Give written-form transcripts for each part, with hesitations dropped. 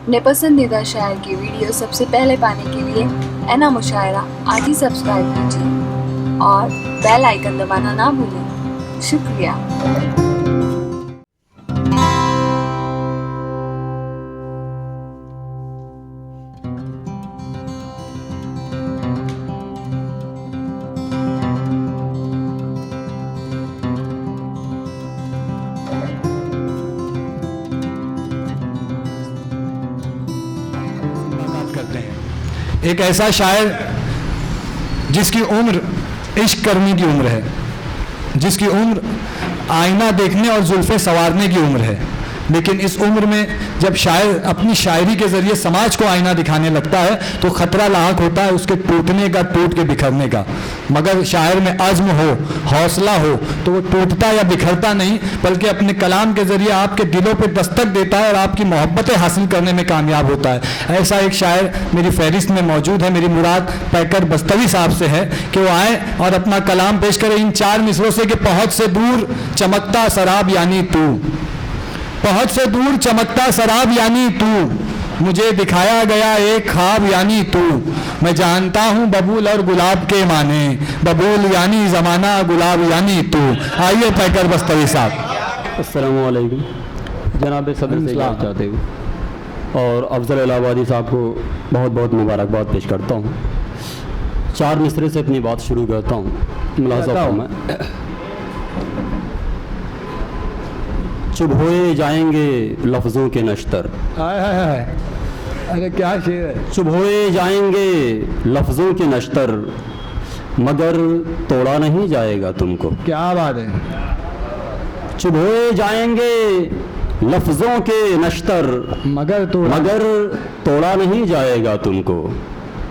अपने पसंदीदा शायर की वीडियो सबसे पहले पाने के लिए एना मुशायरा आज ही सब्सक्राइब कीजिए और बेल आइकन दबाना ना भूलें। शुक्रिया। करते हैं एक ऐसा शायर जिसकी उम्र इश्क करने की उम्र है, जिसकी उम्र आईना देखने और जुल्फे संवारने की उम्र है, लेकिन इस उम्र में जब शायर अपनी शायरी के ज़रिए समाज को आईना दिखाने लगता है तो ख़तरा लाक होता है उसके टूटने का, टूट के बिखरने का। मगर शायर में अज़्म हो, हौसला हो तो वो टूटता या बिखरता नहीं, बल्कि अपने कलाम के ज़रिए आपके दिलों पे दस्तक देता है और आपकी मोहब्बतें हासिल करने में कामयाब होता है। ऐसा एक शायर मेरी फहरिस्त में मौजूद है। मेरी मुराद पैकर बस्तवी साहब से है कि वो आए और अपना कलाम पेश करें इन 4 मिसरों से कि पहुँच से दूर चमकता शराब यानी तू, पहुँच से दूर चमकता शराब यानी तू, मुझे दिखाया गया एक ख्वाब यानी तू, मैं जानता हूँ बबूल और गुलाब के माने, बबूल यानी ज़माना, गुलाब यानी तू। आइए पैकर बस्तवी साहब। अस्सलामु अलैकुम जनाब सदर से इजाज़त चाहते हुए और अफजल इलाहाबादी साहब को बहुत बहुत मुबारकबाद पेश करता हूँ। 4 मिसरे से अपनी बात शुरू करता हूँ। मुलाज़ा मैं चुभोए जाएंगे लफ्ज़ों के नश्तर, अरे क्या शेर है। चुभोए जाएंगे लफ्ज़ों के नश्तर, मगर तोड़ा नहीं जाएगा तुमको। क्या बात है। चुभोए जाएंगे लफ्ज़ों के नश्तर, मगर तोड़ा नहीं जाएगा तुमको।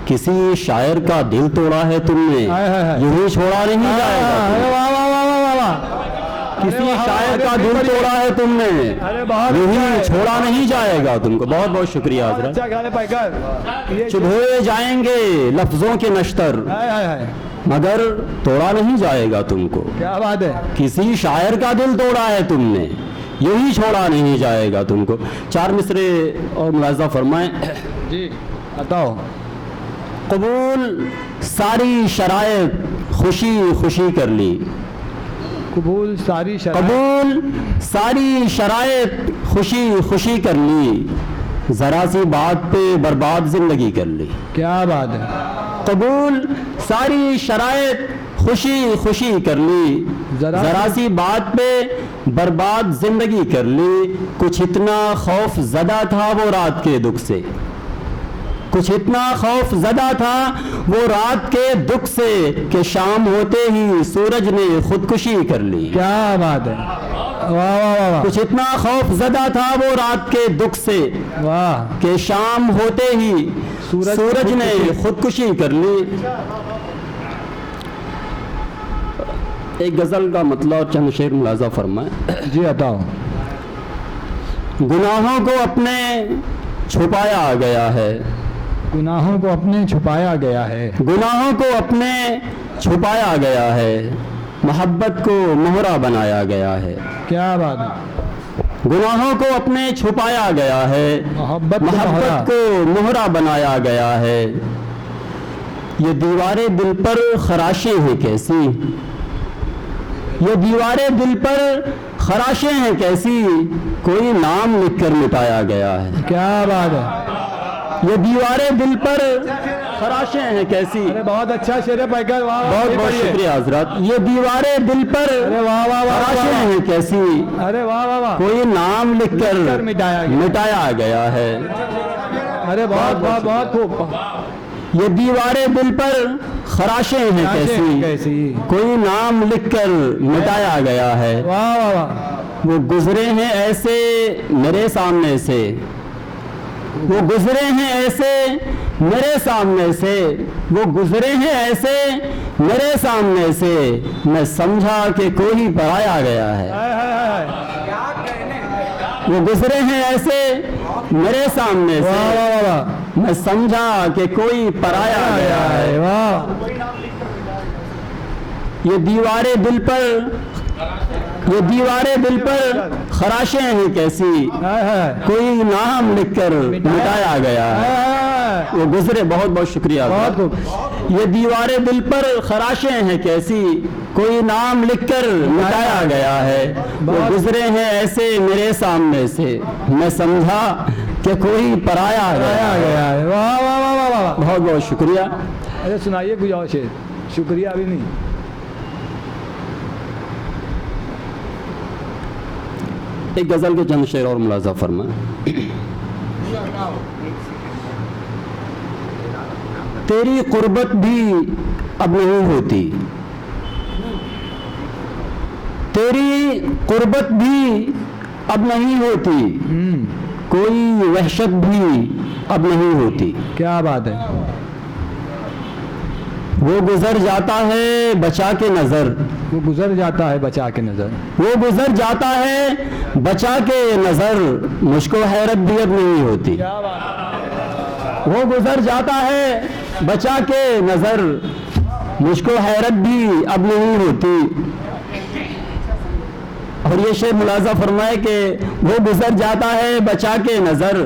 किसी शायर का दिल तोड़ा है तुमने, यूं छोड़ा नहीं जाएगा। किसी शायर का दिल तोड़ा है तुमने, यूं छोड़ा नहीं जाएगा तुमको। बहुत बहुत शुक्रिया हज़रत। चुभोए जाएंगे लफ्ज़ों के नश्तर, मगर तोड़ा नहीं जाएगा तुमको। क्या बात है। किसी शायर का दिल तोड़ा है तुमने, यूं ही छोड़ा नहीं जाएगा तुमको। 4 मिसरे और मुलाज़ा फरमाएं जी। बताओ। कबूल सारी शराइत खुशी खुशी कर ली, कबूल सारी शराइत खुशी खुशी कर ली, ज़रा सी बात पे बर्बाद ज़िंदगी कर ली। क्या बात है। कबूल सारी शराइत खुशी खुशी कर ली, ज़रा सी बात पे बर्बाद ज़िंदगी कर ली। कुछ इतना खौफ ज़दा था वो रात के दुख से, कुछ इतना खौफ ज़दा था वो रात के दुख से, कि शाम होते ही सूरज ने खुदकुशी कर ली। क्या बात है। वाह वाह वाह। कुछ इतना खौफ ज़दा था वो रात के दुख से, वाह, कि शाम होते ही सूरज ने खुदकुशी कर ली। एक गज़ल का मतलब और चंद शेर मुलाज़ा फरमाएं। जी बताओ। गुनाहों को अपने छुपाया गया है, गुनाहों को अपने छुपाया गया है, गुनाहों को अपने छुपाया गया है, मोहब्बत को मोहरा बनाया गया है। क्या बात है। गुनाहों को अपने छुपाया गया है, मोहब्बत को मोहरा बनाया गया है। ये दीवारें दिल पर खराशें हैं कैसी, ये दीवारें दिल पर खराशें हैं कैसी, कोई नाम लिखकर मिटाया गया है। क्या बात है। ये दीवारें दिल पर खराशें हैं कैसी। अरे बहुत अच्छा शेर है पैकर। वाह, बहुत बहुत शुक्रिया हज़रत। ये दीवारें दिल पर खराशें हैं कैसी, अरे वाह वाह वाह, कोई नाम लिखकर मिटाया गया है। अरे बहुत बहुत बहुत खूब। ये दीवारें दिल पर खराशें हैं कैसी, कोई नाम लिखकर मिटाया गया है। वाह वाह वाह। वो गुजरे हैं ऐसे मेरे सामने से, वो गुजरे हैं ऐसे मेरे सामने से, वो गुजरे हैं ऐसे मेरे सामने से, मैं समझा कि कोई पराया गया है। वो गुजरे हैं ऐसे मेरे सामने से, मैं समझा कि कोई पराया गया है। वाह। ये दीवारें दिल पर ये दीवारें दिल पर खराशें हैं कैसी, कोई नाम लिखकर मिटाया गया है, वो गुजरे। बहुत बहुत शुक्रिया। ये दीवारें दिल पर खराशें हैं कैसी, कोई नाम लिखकर मिटाया गया है, वो गुजरे हैं ऐसे मेरे सामने से, मैं समझा कि कोई पराया गया है। वाह वाह वाह वाह वाह, बहुत बहुत शुक्रिया। अरे सुनाइए कुछ और शेर, शुक्रिया भी नहीं। एक गजल के चंद शेर और मुलाजा फरमा। तेरी कुर्बत भी अब नहीं होती, तेरी कुर्बत भी अब नहीं होती, कोई वहशत भी अब नहीं होती। क्या बात है। वो गुजर जाता है बचा के नजर, वो गुजर जाता है बचा के नजर, वो गुजर जाता है बचा के नजर, मुझको हैरत भी अब नहीं होती। वो गुजर जाता है बचा के नजर, मुझको हैरत भी अब नहीं होती। और ये शेर मुलाजा फरमाए कि वो गुजर जाता है बचा के नजर,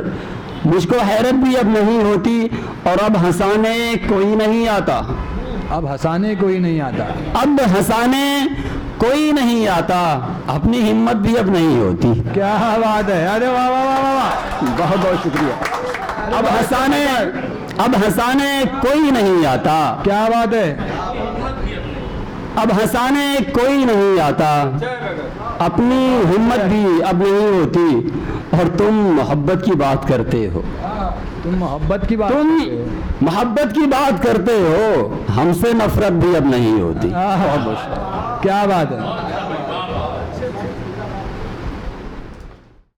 मुझको हैरत भी अब नहीं होती, और अब हंसाने कोई नहीं आता, अब हंसाने कोई नहीं आता, अब हंसाने कोई नहीं आता, अपनी हिम्मत भी अब नहीं होती। क्या बात है। अरे वाह वाह वाह वाह वाह, बहुत बहुत शुक्रिया। अब हंसाने कोई नहीं आता, क्या बात है। अब हंसाने कोई नहीं आता, अपनी हिम्मत भी अब नहीं होती, और तुम मोहब्बत की बात करते हो, तुम मोहब्बत की बात, तुम मोहब्बत की बात करते हो, हमसे नफरत भी अब नहीं होती। क्या बात है।